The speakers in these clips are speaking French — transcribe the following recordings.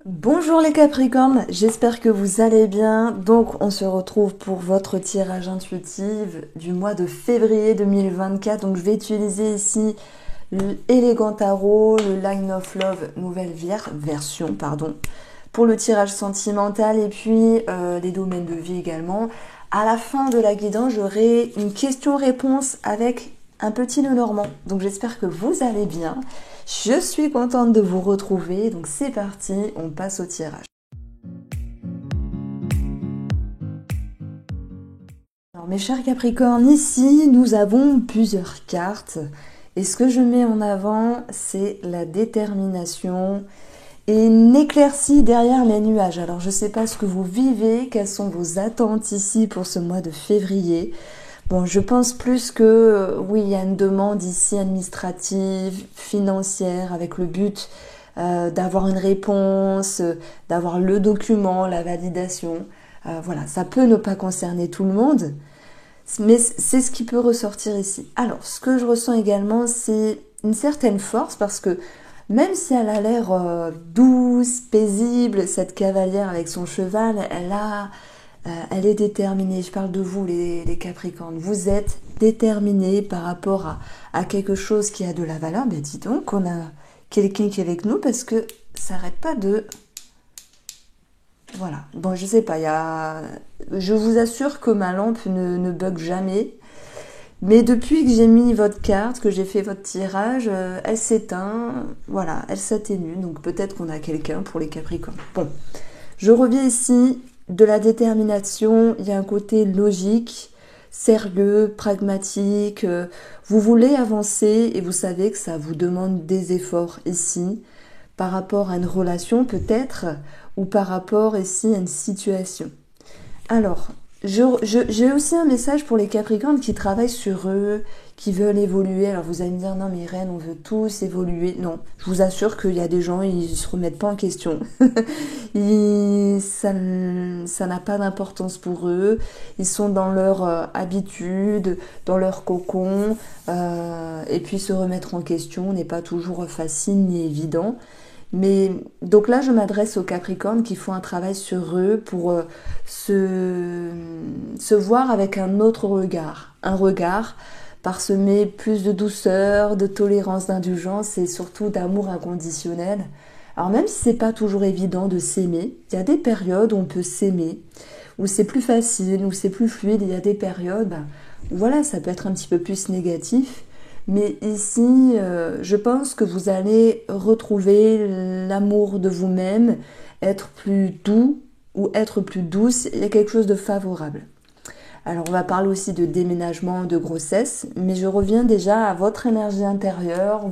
Bonjour les Capricornes, j'espère que vous allez bien. Donc on se retrouve pour votre tirage intuitif du mois de février 2024. Donc je vais utiliser ici l'Elegant Tarot, le Line of Love nouvelle version, pour le tirage sentimental et puis les domaines de vie également. À la fin de la guidance, j'aurai une question-réponse avec un petit Lenormand. Donc j'espère que vous allez bien. Je suis contente de vous retrouver, donc c'est parti, on passe au tirage. Alors mes chers Capricornes, ici nous avons plusieurs cartes et ce que je mets en avant c'est la détermination et une éclaircie derrière les nuages. Alors je ne sais pas ce que vous vivez, quelles sont vos attentes ici pour ce mois de février. Bon, je pense plus que oui, il y a une demande ici administrative, financière, avec le but d'avoir une réponse, d'avoir le document, la validation. Voilà, ça peut ne pas concerner tout le monde, mais c'est ce qui peut ressortir ici. Alors, ce que je ressens également, c'est une certaine force, parce que même si elle a l'air douce, paisible, cette cavalière avec son cheval, elle est déterminée. Je parle de vous, les Capricornes. Vous êtes déterminés par rapport à quelque chose qui a de la valeur. Ben dis donc, on a quelqu'un qui est avec nous parce que ça n'arrête pas de... Voilà. Bon, je sais pas, je vous assure que ma lampe ne bug jamais. Mais depuis que j'ai mis votre carte, que j'ai fait votre tirage, elle s'éteint. Voilà, elle s'atténue. Donc peut-être qu'on a quelqu'un pour les Capricornes. Bon, je reviens ici. De la détermination, il y a un côté logique, sérieux, pragmatique. Vous voulez avancer et vous savez que ça vous demande des efforts ici par rapport à une relation peut-être ou par rapport ici à une situation. Alors, j'ai aussi un message pour les Capricornes qui travaillent sur eux, qui veulent évoluer. Alors vous allez me dire, non mais Irène, on veut tous évoluer. Non, je vous assure qu'il y a des gens, ils se remettent pas en question. Ça n'a pas d'importance pour eux. Ils sont dans leur habitude, dans leur cocon. Et puis se remettre en question n'est pas toujours facile ni évident. Mais donc là, je m'adresse aux Capricornes qui font un travail sur eux pour se voir avec un autre regard. Un regard parsemé plus de douceur, de tolérance, d'indulgence et surtout d'amour inconditionnel. Alors même si c'est pas toujours évident de s'aimer, il y a des périodes où on peut s'aimer, où c'est plus facile, où c'est plus fluide. Il y a des périodes où voilà, ça peut être un petit peu plus négatif. Mais ici, je pense que vous allez retrouver l'amour de vous-même, être plus doux ou être plus douce. Il y a quelque chose de favorable. Alors, on va parler aussi de déménagement, de grossesse, mais je reviens déjà à votre énergie intérieure,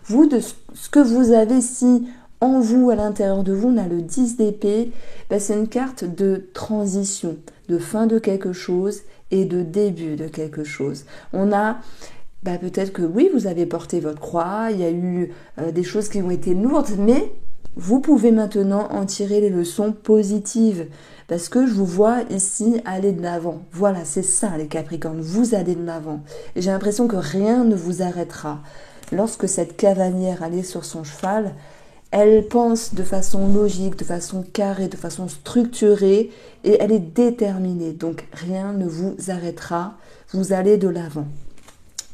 vous, de ce que vous avez ici en vous, à l'intérieur de vous. On a le 10 d'épée, ben, c'est une carte de transition, de fin de quelque chose et de début de quelque chose. On a... Bah, peut-être que oui, vous avez porté votre croix, il y a eu des choses qui ont été lourdes, mais vous pouvez maintenant en tirer les leçons positives. Parce que je vous vois ici aller de l'avant. Voilà, c'est ça les Capricornes, vous allez de l'avant. Et j'ai l'impression que rien ne vous arrêtera. Lorsque cette cavalière allait sur son cheval, elle pense de façon logique, de façon carrée, de façon structurée, et elle est déterminée. Donc rien ne vous arrêtera, vous allez de l'avant.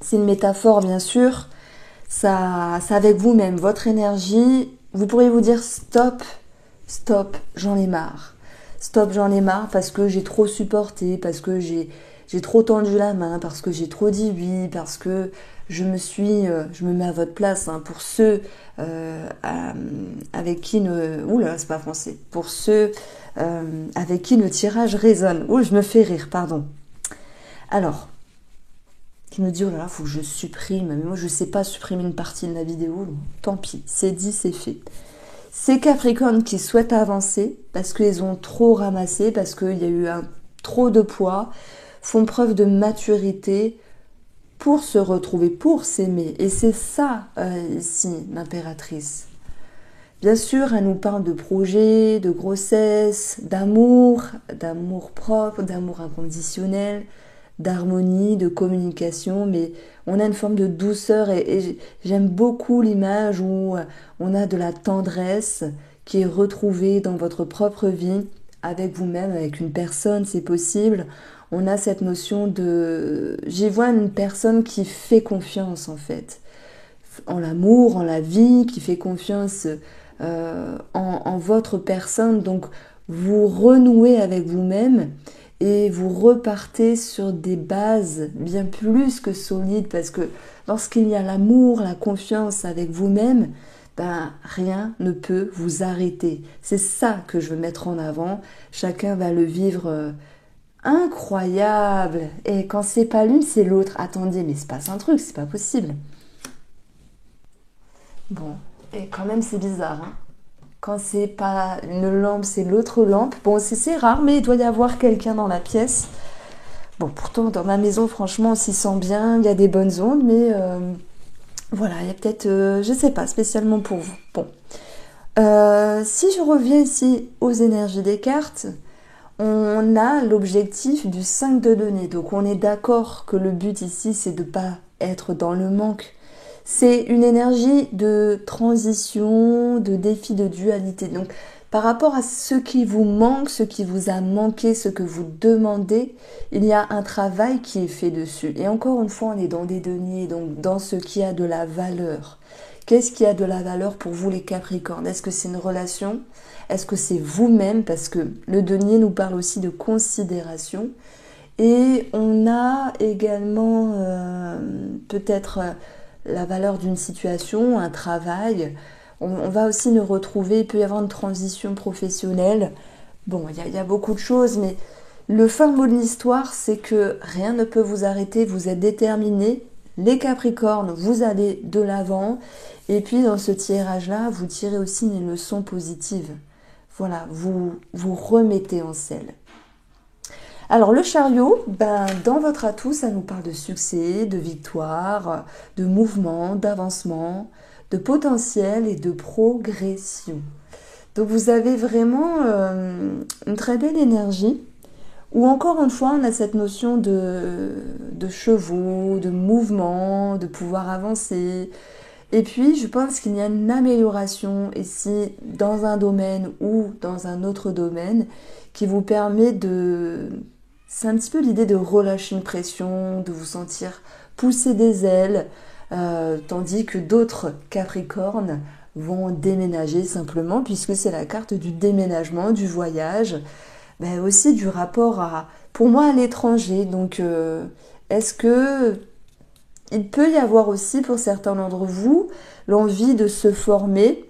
C'est une métaphore, bien sûr. Ça, c'est avec vous-même, votre énergie. Vous pourriez vous dire stop, stop, j'en ai marre. Stop, j'en ai marre parce que j'ai trop supporté, parce que j'ai trop tendu la main, parce que j'ai trop dit oui, parce que je me mets à votre place, hein, pour ceux avec qui oula, c'est pas français. Pour ceux avec qui le tirage résonne. Ouh, je me fais rire, pardon. Alors, qui me dit, oh là là, faut que je supprime. Mais moi, je sais pas supprimer une partie de la vidéo. Tant pis, c'est dit, c'est fait. Ces Capricornes qui souhaitent avancer, parce qu'ils ont trop ramassé, parce qu'il y a eu trop de poids, font preuve de maturité pour se retrouver, pour s'aimer. Et c'est ça, ici, l'impératrice. Bien sûr, elle nous parle de projets, de grossesse, d'amour propre, d'amour inconditionnel, d'harmonie, de communication, mais on a une forme de douceur et j'aime beaucoup l'image où on a de la tendresse qui est retrouvé dans votre propre vie, avec vous-même, avec une personne, c'est possible. On a cette notion de... J'y vois une personne qui fait confiance en fait, en l'amour, en la vie, qui fait confiance en votre personne. Donc vous renouez avec vous-même et vous repartez sur des bases bien plus que solides parce que lorsqu'il y a l'amour, la confiance avec vous-même, ben, rien ne peut vous arrêter. C'est ça que je veux mettre en avant. Chacun va le vivre incroyable. Et quand c'est pas l'une, c'est l'autre. Attendez, mais il se passe un truc, c'est pas possible. Bon, et quand même c'est bizarre, hein. Quand c'est pas une lampe, c'est l'autre lampe. Bon, c'est rare, mais il doit y avoir quelqu'un dans la pièce. Bon, pourtant, dans ma maison, franchement, on s'y sent bien, il y a des bonnes ondes, mais voilà, il y a peut-être, je sais pas, spécialement pour vous. Bon, si je reviens ici aux énergies des cartes, on a l'objectif du 5 de denier. Donc, on est d'accord que le but ici, c'est de ne pas être dans le manque. C'est une énergie de transition, de défi, de dualité. Donc, par rapport à ce qui vous manque, ce qui vous a manqué, ce que vous demandez, il y a un travail qui est fait dessus. Et encore une fois, on est dans des deniers, donc dans ce qui a de la valeur. Qu'est-ce qui a de la valeur pour vous les Capricornes? Est-ce que c'est une relation? Est-ce que c'est vous-même? Parce que le denier nous parle aussi de considération. Et on a également peut-être la valeur d'une situation, un travail. On va aussi nous retrouver, il peut y avoir une transition professionnelle. Bon, il y a beaucoup de choses, mais le fin mot de l'histoire, c'est que rien ne peut vous arrêter, vous êtes déterminés. Les Capricornes, vous allez de l'avant. Et puis dans ce tirage-là, vous tirez aussi une leçon positive. Voilà, vous vous remettez en selle. Alors le chariot, ben, dans votre atout, ça nous parle de succès, de victoire, de mouvement, d'avancement, de potentiel et de progression. Donc vous avez vraiment une très belle énergie où encore une fois on a cette notion de chevaux, de mouvement, de pouvoir avancer. Et puis je pense qu'il y a une amélioration ici dans un domaine ou dans un autre domaine qui vous permet de... C'est un petit peu l'idée de relâcher une pression, de vous sentir pousser des ailes, tandis que d'autres Capricornes vont déménager simplement, puisque c'est la carte du déménagement, du voyage, mais aussi du rapport à, pour moi, à l'étranger. Donc, est-ce que il peut y avoir aussi pour certains d'entre vous l'envie de se former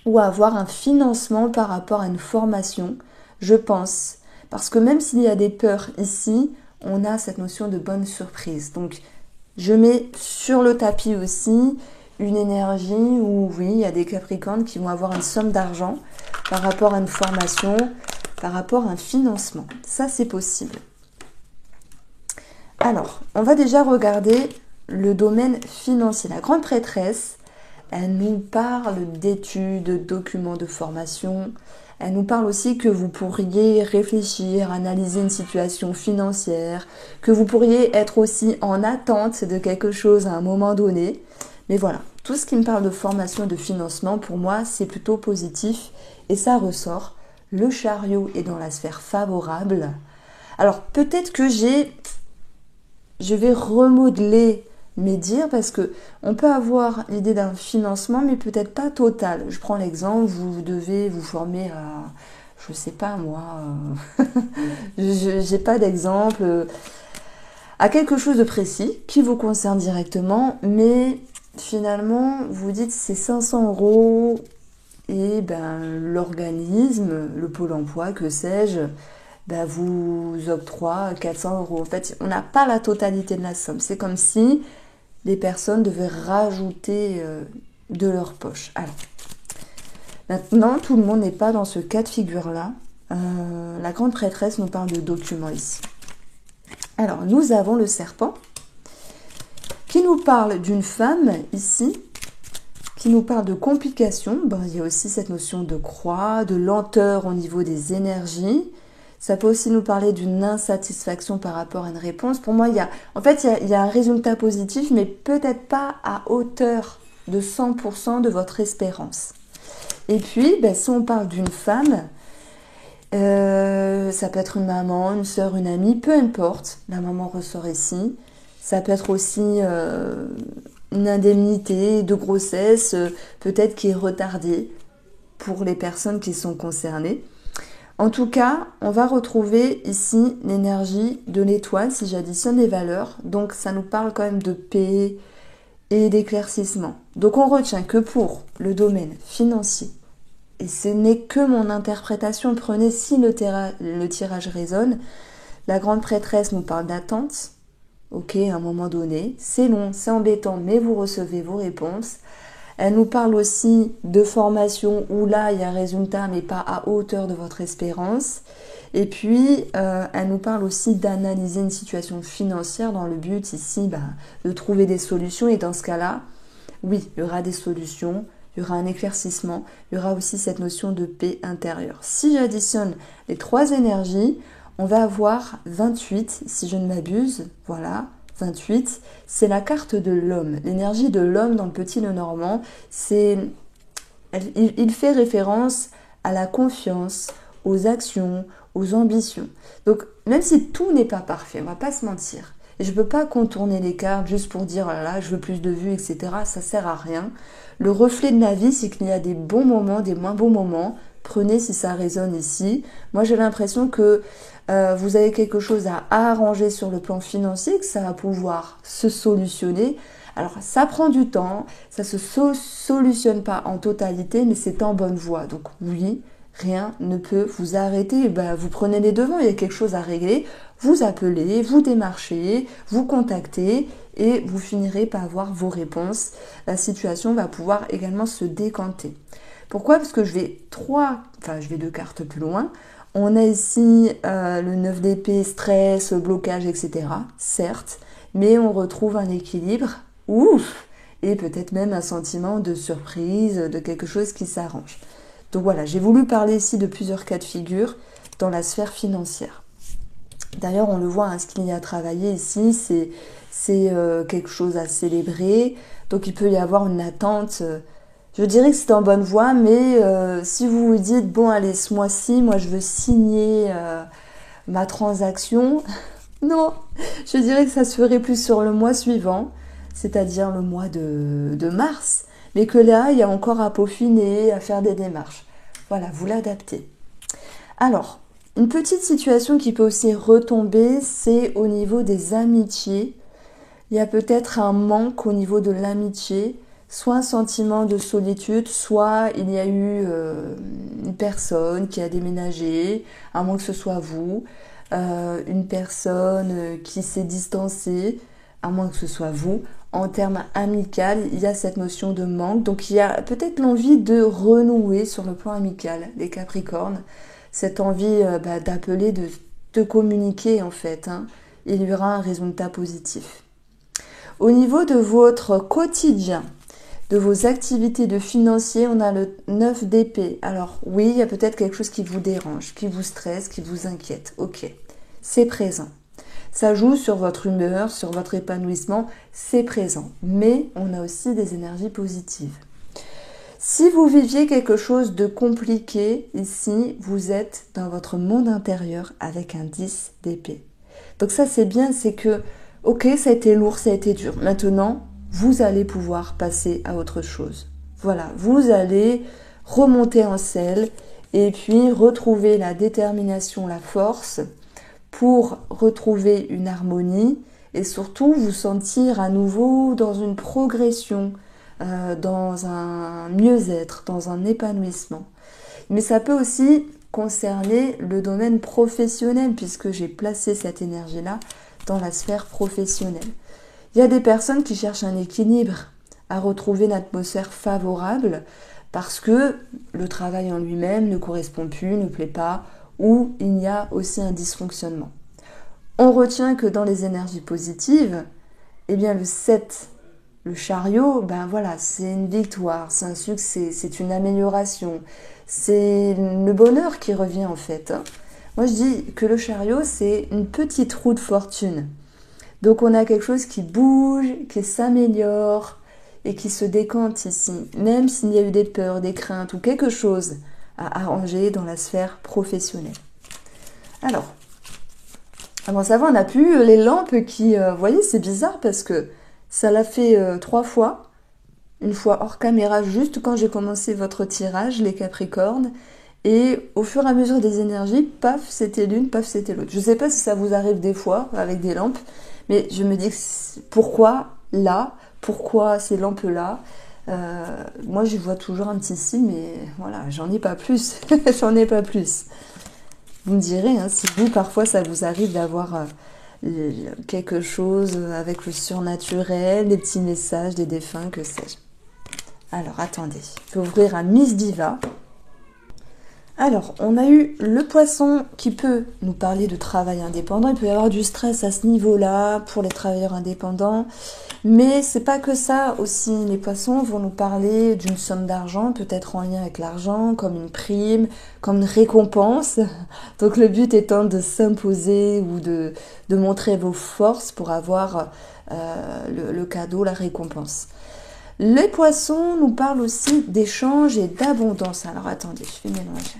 ou avoir un financement par rapport à une formation, je pense. Parce que même s'il y a des peurs ici, on a cette notion de bonne surprise. Donc, je mets sur le tapis aussi une énergie où, oui, il y a des Capricornes qui vont avoir une somme d'argent par rapport à une formation, par rapport à un financement. Ça, c'est possible. Alors, on va déjà regarder le domaine financier. La grande prêtresse, elle nous parle d'études, de documents de formation. Elle nous parle aussi que vous pourriez réfléchir, analyser une situation financière, que vous pourriez être aussi en attente de quelque chose à un moment donné. Mais voilà, tout ce qui me parle de formation et de financement, pour moi, c'est plutôt positif et ça ressort. Le chariot est dans la sphère favorable. Alors peut-être que je vais remodeler mes dires parce que on peut avoir l'idée d'un financement mais peut-être pas total. Je prends l'exemple, vous devez vous former à, je sais pas moi, j'ai pas d'exemple, à quelque chose de précis qui vous concerne directement, mais finalement vous dites c'est 500 € et ben l'organisme, le pôle emploi, que sais-je, ben, vous octroie 400 €. En fait, on n'a pas la totalité de la somme. C'est comme si les personnes devaient rajouter de leur poche. Alors, maintenant, tout le monde n'est pas dans ce cas de figure-là. La grande prêtresse nous parle de documents ici. Alors, nous avons le serpent qui nous parle d'une femme ici, qui nous parle de complications. Bon, il y a aussi cette notion de croix, de lenteur au niveau des énergies. Ça peut aussi nous parler d'une insatisfaction par rapport à une réponse. Pour moi, il y a un résultat positif, mais peut-être pas à hauteur de 100% de votre espérance. Et puis, ben, si on parle d'une femme, ça peut être une maman, une sœur, une amie, peu importe. La maman ressort ici. Ça peut être aussi une indemnité de grossesse, peut-être qui est retardée pour les personnes qui sont concernées. En tout cas, on va retrouver ici l'énergie de l'étoile si j'additionne les valeurs. Donc ça nous parle quand même de paix et d'éclaircissement. Donc on retient que pour le domaine financier, et ce n'est que mon interprétation, prenez si le tirage résonne, la grande prêtresse nous parle d'attente. Ok, à un moment donné, c'est long, c'est embêtant, mais vous recevez vos réponses. Elle nous parle aussi de formation où là, il y a un résultat, mais pas à hauteur de votre espérance. Et puis, elle nous parle aussi d'analyser une situation financière dans le but ici de trouver des solutions. Et dans ce cas-là, oui, il y aura des solutions, il y aura un éclaircissement, il y aura aussi cette notion de paix intérieure. Si j'additionne les trois énergies, on va avoir 28, si je ne m'abuse, voilà, 28, c'est la carte de l'homme. L'énergie de l'homme dans le Petit Lenormand, il fait référence à la confiance, aux actions, aux ambitions. Donc, même si tout n'est pas parfait, on ne va pas se mentir, et je ne peux pas contourner les cartes juste pour dire, oh là là, je veux plus de vues, etc. Ça ne sert à rien. Le reflet de la vie, c'est qu'il y a des bons moments, des moins bons moments. Prenez si ça résonne ici. Moi, j'ai l'impression que vous avez quelque chose à arranger sur le plan financier, que ça va pouvoir se solutionner. Alors, ça prend du temps, ça ne se solutionne pas en totalité, mais c'est en bonne voie. Donc oui, rien ne peut vous arrêter. Vous prenez les devants, il y a quelque chose à régler. Vous appelez, vous démarchez, vous contactez et vous finirez par avoir vos réponses. La situation va pouvoir également se décanter. Pourquoi? Parce que je vais deux cartes plus loin. On a ici le 9 d'épée, stress, blocage, etc. Certes, mais on retrouve un équilibre, ouf, et peut-être même un sentiment de surprise, de quelque chose qui s'arrange. Donc voilà, j'ai voulu parler ici de plusieurs cas de figure dans la sphère financière. D'ailleurs, on le voit, ce qu'il y a à travailler ici, c'est quelque chose à célébrer. Donc il peut y avoir une attente. Je dirais que c'est en bonne voie, mais si vous vous dites, bon allez, ce mois-ci, moi je veux signer ma transaction, non, je dirais que ça se ferait plus sur le mois suivant, c'est-à-dire le mois de mars, mais que là, il y a encore à peaufiner, à faire des démarches. Voilà, vous l'adaptez. Alors, une petite situation qui peut aussi retomber, c'est au niveau des amitiés. Il y a peut-être un manque au niveau de l'amitié, soit un sentiment de solitude, soit il y a eu une personne qui a déménagé, à moins que ce soit vous, une personne qui s'est distancée, à moins que ce soit vous. En termes amicaux, il y a cette notion de manque, donc il y a peut-être l'envie de renouer sur le plan amical, les Capricornes, cette envie d'appeler, de communiquer en fait, il y aura un résultat positif. Au niveau de votre quotidien, de vos activités de financier, on a le 9 d'épée. Alors oui, il y a peut-être quelque chose qui vous dérange, qui vous stresse, qui vous inquiète. Ok, c'est présent. Ça joue sur votre humeur, sur votre épanouissement, c'est présent. Mais on a aussi des énergies positives. Si vous viviez quelque chose de compliqué, ici, vous êtes dans votre monde intérieur avec un 10 d'épée. Donc ça, c'est bien, c'est que, ok, ça a été lourd, ça a été dur. Maintenant, vous allez pouvoir passer à autre chose. Voilà, vous allez remonter en selle et puis retrouver la détermination, la force pour retrouver une harmonie et surtout vous sentir à nouveau dans une progression, dans un mieux-être, dans un épanouissement. Mais ça peut aussi concerner le domaine professionnel puisque j'ai placé cette énergie-là dans la sphère professionnelle. Il y a des personnes qui cherchent un équilibre, à retrouver une atmosphère favorable parce que le travail en lui-même ne correspond plus, ne plaît pas, ou il y a aussi un dysfonctionnement. On retient que dans les énergies positives, eh bien le 7, le chariot, c'est une victoire, c'est un succès, c'est une amélioration, c'est le bonheur qui revient en fait. Moi je dis que le chariot c'est une petite roue de fortune. Donc on a quelque chose qui bouge, qui s'améliore, et qui se décante ici, même s'il y a eu des peurs, des craintes ou quelque chose à arranger dans la sphère professionnelle. Alors, avant ça va, on n'a plus les lampes qui... vous voyez, c'est bizarre parce que ça l'a fait 3 fois. Une fois hors caméra, juste quand j'ai commencé votre tirage, les Capricornes. Et au fur et à mesure des énergies, paf, c'était l'une, paf, c'était l'autre. Je ne sais pas si ça vous arrive des fois avec des lampes, mais je me dis pourquoi là, pourquoi ces lampes-là. Moi, je vois toujours un petit signe, mais voilà, j'en ai pas plus. J'en ai pas plus. Vous me direz, hein, si vous, parfois, ça vous arrive d'avoir quelque chose avec le surnaturel, des petits messages, des défunts, que sais-je. Alors, attendez, je vais ouvrir un Miss Diva. Alors, on a eu le poisson qui peut nous parler de travail indépendant. Il peut y avoir du stress à ce niveau-là pour les travailleurs indépendants. Mais c'est pas que ça aussi. Les poissons vont nous parler d'une somme d'argent, peut-être en lien avec l'argent, comme une prime, comme une récompense. Donc le but étant de s'imposer ou de montrer vos forces pour avoir le cadeau, la récompense. Les poissons nous parlent aussi d'échange et d'abondance. Alors attendez, je vais mélanger.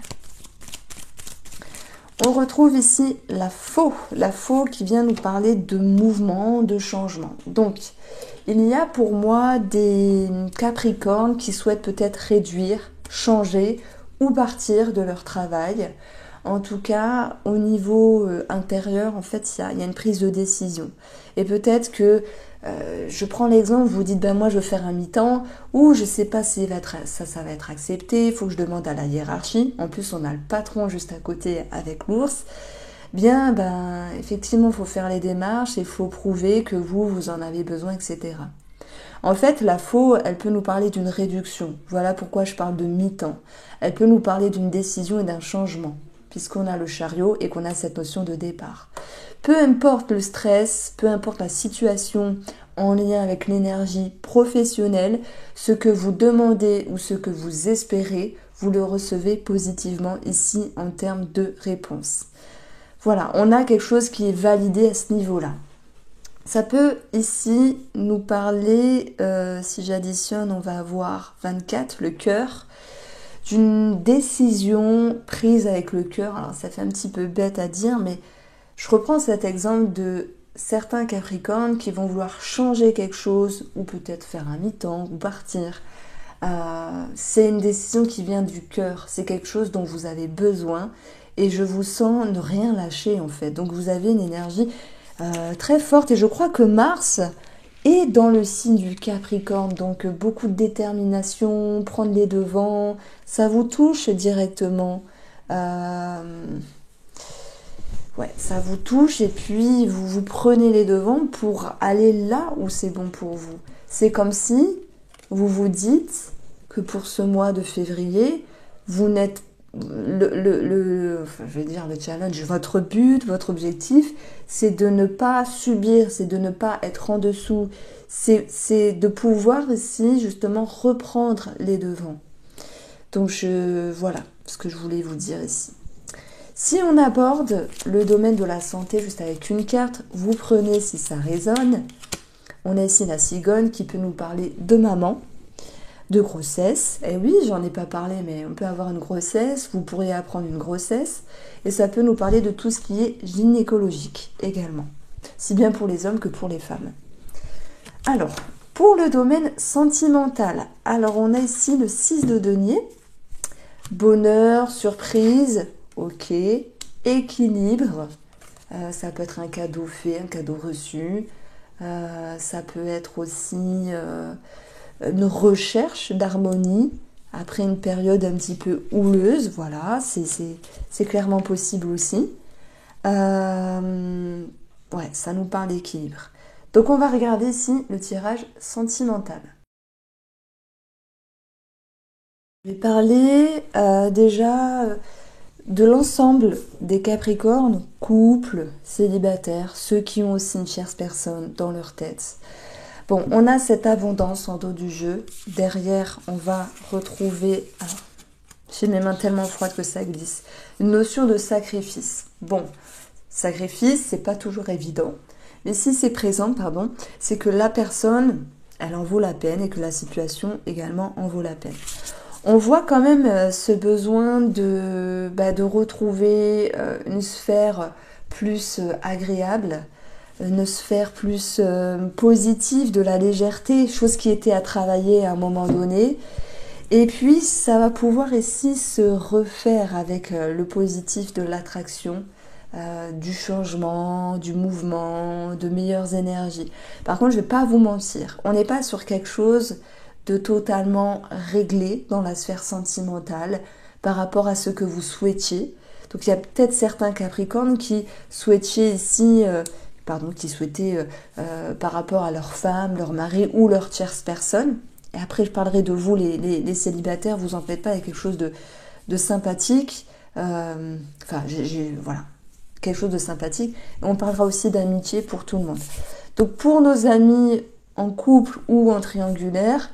On retrouve ici la faux qui vient nous parler de mouvement, de changement. Donc, il y a pour moi des Capricornes qui souhaitent peut-être réduire, changer ou partir de leur travail. En tout cas, au niveau intérieur, en fait, il y a une prise de décision. Et peut-être que, je prends l'exemple, vous dites, ben moi je veux faire un mi-temps, ou je sais pas si ça va être accepté, il faut que je demande à la hiérarchie. En plus, on a le patron juste à côté avec l'ours. Bien, ben, effectivement, il faut faire les démarches, il faut prouver que vous en avez besoin, etc. En fait, la faux, elle peut nous parler d'une réduction. Voilà pourquoi je parle de mi-temps. Elle peut nous parler d'une décision et d'un changement, puisqu'on a le chariot et qu'on a cette notion de départ. Peu importe le stress, peu importe la situation en lien avec l'énergie professionnelle, ce que vous demandez ou ce que vous espérez, vous le recevez positivement ici en termes de réponse. Voilà, on a quelque chose qui est validé à ce niveau-là. Ça peut ici nous parler, si j'additionne, on va avoir 24, le cœur, d'une décision prise avec le cœur. Alors ça fait un petit peu bête à dire, mais je reprends cet exemple de certains Capricornes qui vont vouloir changer quelque chose ou peut-être faire un mi-temps ou partir. C'est une décision qui vient du cœur, c'est quelque chose dont vous avez besoin et je vous sens ne rien lâcher en fait. Donc vous avez une énergie très forte et je crois que Mars est dans le signe du Capricorne, donc beaucoup de détermination, prendre les devants, ça vous touche directement. Ouais, ça vous touche et puis vous prenez les devants pour aller là où c'est bon pour vous. C'est comme si vous vous dites que pour ce mois de février, vous n'êtes je vais dire le challenge, votre but, votre objectif, c'est de ne pas subir, c'est de ne pas être en dessous, c'est de pouvoir ici justement reprendre les devants. Donc voilà ce que je voulais vous dire ici. Si on aborde le domaine de la santé juste avec une carte, vous prenez si ça résonne. On a ici la cigogne qui peut nous parler de maman, de grossesse. Et oui, j'en ai pas parlé, mais on peut avoir une grossesse, vous pourriez apprendre une grossesse. Et ça peut nous parler de tout ce qui est gynécologique également, si bien pour les hommes que pour les femmes. Alors, pour le domaine sentimental, alors on a ici le 6 de denier, bonheur, surprise, ok, équilibre, ça peut être un cadeau fait, un cadeau reçu, ça peut être aussi une recherche d'harmonie après une période un petit peu houleuse, voilà, c'est clairement possible aussi. Ouais, ça nous parle d'équilibre. Donc on va regarder ici le tirage sentimental. Je vais parler déjà de l'ensemble des Capricornes, couples, célibataires, ceux qui ont aussi une chère personne dans leur tête. Bon, on a cette abondance en dos du jeu. Derrière, on va retrouver, alors, j'ai mes mains tellement froides que ça glisse, une notion de sacrifice. Bon, sacrifice, c'est pas toujours évident. Mais si c'est présent, pardon, c'est que la personne elle en vaut la peine et que la situation également en vaut la peine. On voit quand même ce besoin de retrouver une sphère plus agréable, une sphère plus positive, de la légèreté, chose qui était à travailler à un moment donné. Et puis, ça va pouvoir ici se refaire avec le positif de l'attraction, du changement, du mouvement, de meilleures énergies. Par contre, je ne vais pas vous mentir, on n'est pas sur quelque chose de totalement réglé dans la sphère sentimentale par rapport à ce que vous souhaitiez. Donc, il y a peut-être certains Capricornes qui souhaitaient ici... qui souhaitaient par rapport à leur femme, leur mari ou leur tierce personne. Et après, je parlerai de vous, les célibataires, vous en faites pas, il y a quelque chose de sympathique. Voilà, quelque chose de sympathique. Et on parlera aussi d'amitié pour tout le monde. Donc, pour nos amis en couple ou en triangulaire,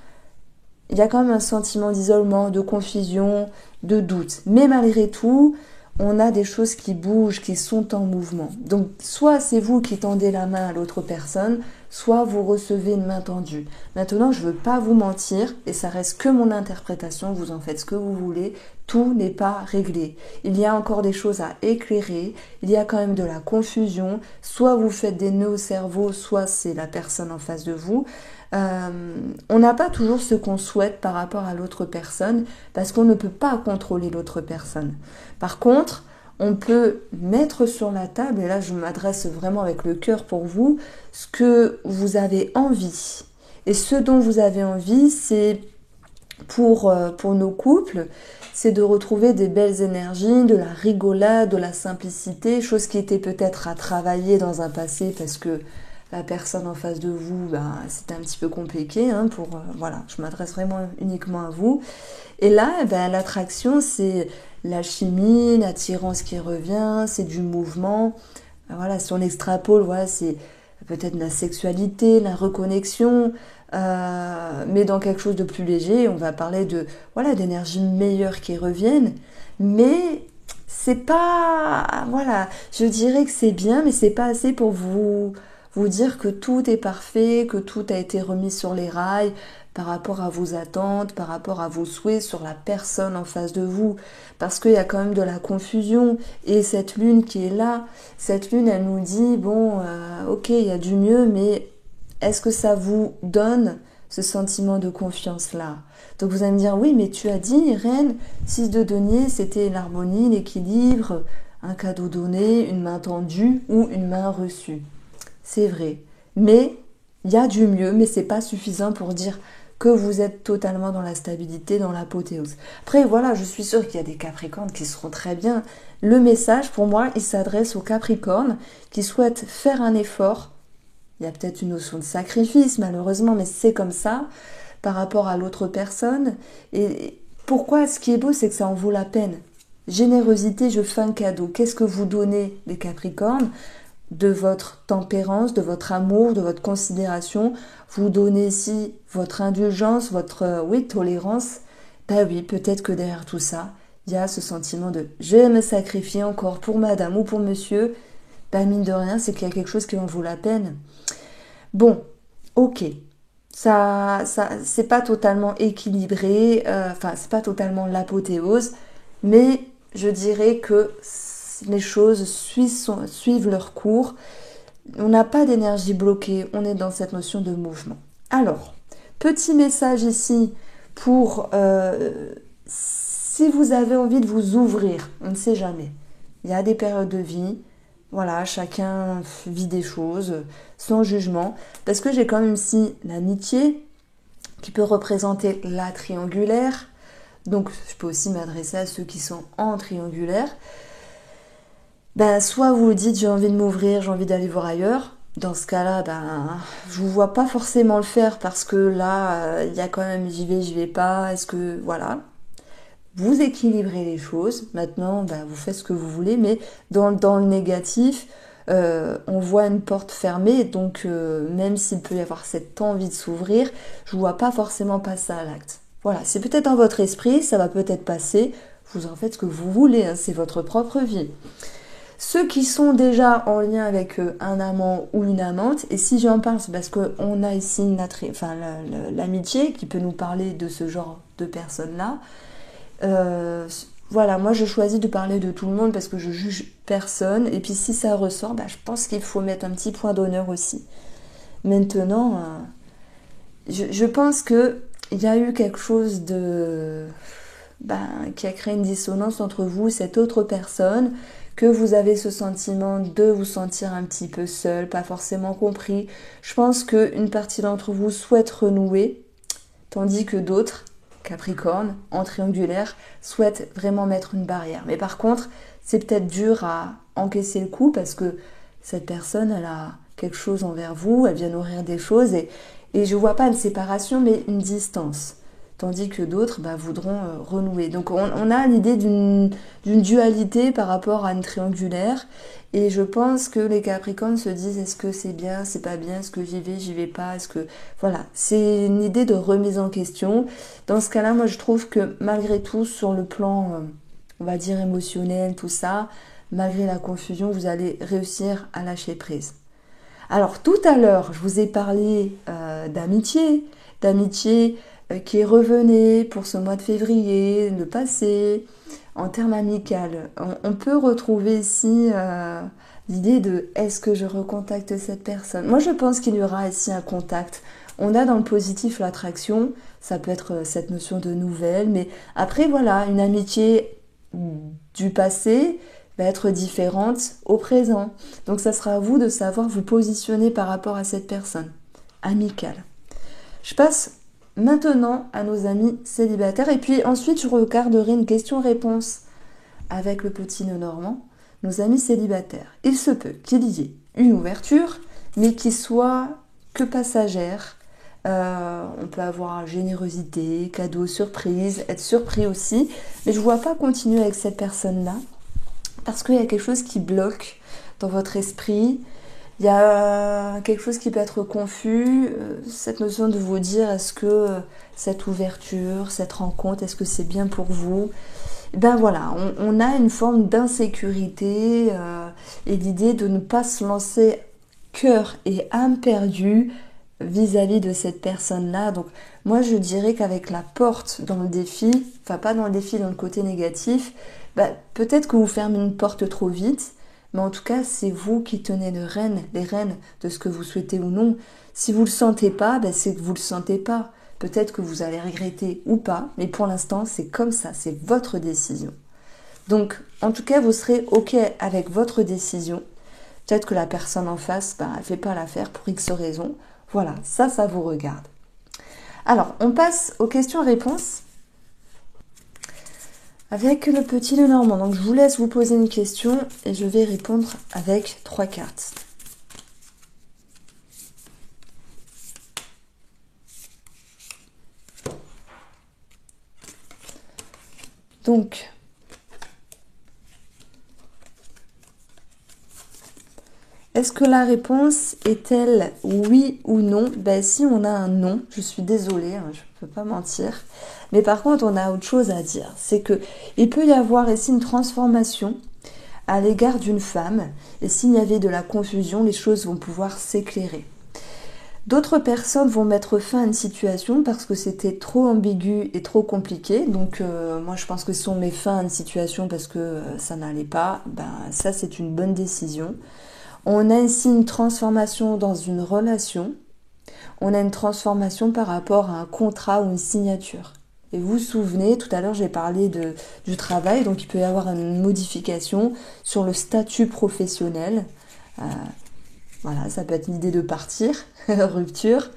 il y a quand même un sentiment d'isolement, de confusion, de doute. Mais malgré tout, on a des choses qui bougent, qui sont en mouvement. Donc, soit c'est vous qui tendez la main à l'autre personne, soit vous recevez une main tendue. Maintenant, je ne veux pas vous mentir, et ça reste que mon interprétation, vous en faites ce que vous voulez, tout n'est pas réglé. Il y a encore des choses à éclairer, il y a quand même de la confusion, soit vous faites des nœuds au cerveau, soit c'est la personne en face de vous. On n'a pas toujours ce qu'on souhaite par rapport à l'autre personne parce qu'on ne peut pas contrôler l'autre personne. Par contre, on peut mettre sur la table, et là je m'adresse vraiment avec le cœur pour vous, ce que vous avez envie. Et ce dont vous avez envie, c'est pour nos couples, c'est de retrouver des belles énergies, de la rigolade, de la simplicité, chose qui était peut-être à travailler dans un passé parce que la personne en face de vous, c'était un petit peu compliqué. Je m'adresse vraiment uniquement à vous. Et là, l'attraction, c'est la chimie, l'attirance qui revient, c'est du mouvement. Voilà, si on extrapole, c'est peut-être la sexualité, la reconnexion, mais dans quelque chose de plus léger, on va parler d'énergies meilleures qui reviennent. Mais c'est pas, je dirais que c'est bien, mais c'est pas assez pour vous dire que tout est parfait, que tout a été remis sur les rails par rapport à vos attentes, par rapport à vos souhaits sur la personne en face de vous. Parce qu'il y a quand même de la confusion. Et cette lune qui est là, cette lune, elle nous dit, ok, il y a du mieux, mais est-ce que ça vous donne ce sentiment de confiance-là? Donc vous allez me dire, oui, mais tu as dit, Irène, 6 de denier, c'était l'harmonie, l'équilibre, un cadeau donné, une main tendue ou une main reçue. C'est vrai, mais il y a du mieux, mais c'est pas suffisant pour dire que vous êtes totalement dans la stabilité, dans l'apothéose. Après, je suis sûre qu'il y a des Capricornes qui seront très bien. Le message, pour moi, il s'adresse aux Capricornes qui souhaitent faire un effort. Il y a peut-être une notion de sacrifice, malheureusement, mais c'est comme ça, par rapport à l'autre personne. Et pourquoi ce qui est beau, c'est que ça en vaut la peine. Générosité, je fais un cadeau. Qu'est-ce que vous donnez, les Capricornes ? De votre tempérance, de votre amour, de votre considération. Vous donnez ici votre indulgence, votre tolérance. Oui, peut-être que derrière tout ça, il y a ce sentiment de « je vais me sacrifier encore pour madame ou pour monsieur ». Mine de rien, c'est qu'il y a quelque chose qui en vaut la peine. Bon, ok. Ça c'est pas totalement équilibré, c'est pas totalement l'apothéose, mais je dirais que les choses suivent leur cours. On n'a pas d'énergie bloquée, on est dans cette notion de mouvement. Alors, petit message ici pour si vous avez envie de vous ouvrir, on ne sait jamais. Il y a des périodes de vie, chacun vit des choses sans jugement, parce que j'ai quand même ici l'amitié qui peut représenter la triangulaire, donc je peux aussi m'adresser à ceux qui sont en triangulaire. Soit vous vous dites j'ai envie de m'ouvrir, j'ai envie d'aller voir ailleurs. Dans ce cas-là, je vous vois pas forcément le faire parce que là, il y a quand même j'y vais pas. Est-ce que vous équilibrez les choses. Maintenant, vous faites ce que vous voulez, mais dans le négatif, on voit une porte fermée. Donc, même s'il peut y avoir cette envie de s'ouvrir, je ne vois pas forcément passer à l'acte. Voilà, c'est peut-être dans votre esprit, ça va peut-être passer. Vous en faites ce que vous voulez, c'est votre propre vie. Ceux qui sont déjà en lien avec un amant ou une amante, et si j'en parle, c'est parce qu'on a ici l'amitié qui peut nous parler de ce genre de personnes-là. Voilà, moi je choisis de parler de tout le monde parce que je juge personne. Et puis si ça ressort, je pense qu'il faut mettre un petit point d'honneur aussi. Maintenant, je pense qu'il y a eu quelque chose qui a créé une dissonance entre vous et cette autre personne, que vous avez ce sentiment de vous sentir un petit peu seul, pas forcément compris. Je pense qu'une partie d'entre vous souhaite renouer, tandis que d'autres, Capricorne, en triangulaire, souhaitent vraiment mettre une barrière. Mais par contre, c'est peut-être dur à encaisser le coup parce que cette personne, elle a quelque chose envers vous, elle vient nourrir des choses et je vois pas une séparation mais une distance. Tandis que d'autres voudront renouer. Donc on a l'idée d'une dualité par rapport à une triangulaire. Et je pense que les Capricornes se disent est-ce que c'est bien, c'est pas bien, est-ce que j'y vais pas, est-ce que... Voilà, c'est une idée de remise en question. Dans ce cas-là, moi je trouve que malgré tout, sur le plan, on va dire émotionnel, tout ça, malgré la confusion, vous allez réussir à lâcher prise. Alors tout à l'heure, je vous ai parlé d'amitié qui revenait pour ce mois de février, le passé, en termes amical. On peut retrouver ici l'idée de est-ce que je recontacte cette personne? Moi je pense qu'il y aura ici un contact. On a dans le positif l'attraction, ça peut être cette notion de nouvelle, mais après voilà, une amitié du passé va être différente au présent. Donc ça sera à vous de savoir vous positionner par rapport à cette personne amicale. Je passe maintenant à nos amis célibataires et puis ensuite je regarderai une question-réponse avec le petit nœud normand. Nos amis célibataires, il se peut qu'il y ait une ouverture mais qui soit que passagère. On peut avoir générosité, cadeau, surprise, être surpris aussi, mais je ne vois pas continuer avec cette personne-là parce qu'il y a quelque chose qui bloque dans votre esprit. Il y a quelque chose qui peut être confus, cette notion de vous dire est-ce que cette ouverture, cette rencontre, est-ce que c'est bien pour vous? Voilà, on a une forme d'insécurité et l'idée de ne pas se lancer cœur et âme perdue vis-à-vis de cette personne-là. Donc moi je dirais qu'avec la porte dans le défi, enfin pas dans le défi, dans le côté négatif, peut-être que vous fermez une porte trop vite, mais en tout cas c'est vous qui tenez les rênes de ce que vous souhaitez ou non. Si vous le sentez pas, c'est que vous le sentez pas. Peut-être que vous allez regretter ou pas, mais pour l'instant c'est comme ça, c'est votre décision. Donc en tout cas vous serez ok avec votre décision. Peut-être que la personne en face, elle fait pas l'affaire pour X raisons. Voilà, ça vous regarde. Alors, on passe aux questions-réponses avec le petit nœud normand. Donc, je vous laisse vous poser une question et je vais répondre avec 3 cartes. Donc, est-ce que la réponse est-elle oui ou non? Si on a un non, je suis désolée, je ne peux pas mentir. Mais par contre, on a autre chose à dire. C'est que il peut y avoir ici une transformation à l'égard d'une femme. Et s'il y avait de la confusion, les choses vont pouvoir s'éclairer. D'autres personnes vont mettre fin à une situation parce que c'était trop ambigu et trop compliqué. Donc moi, je pense que si on met fin à une situation parce que ça n'allait pas, ça c'est une bonne décision. On a ici une transformation dans une relation. On a une transformation par rapport à un contrat ou une signature. Et vous vous souvenez, tout à l'heure j'ai parlé du travail, donc il peut y avoir une modification sur le statut professionnel. Voilà, ça peut être l'idée de partir, rupture,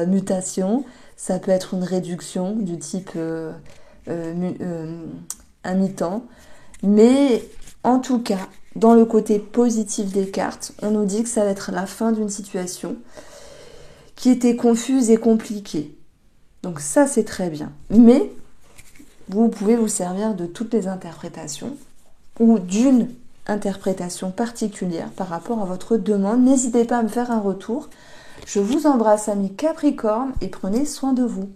mutation. Ça peut être une réduction du type un mi-temps. Mais en tout cas, dans le côté positif des cartes, on nous dit que ça va être la fin d'une situation qui était confuse et compliquée. Donc ça, c'est très bien. Mais vous pouvez vous servir de toutes les interprétations ou d'une interprétation particulière par rapport à votre demande. N'hésitez pas à me faire un retour. Je vous embrasse, amis Capricorne, et prenez soin de vous.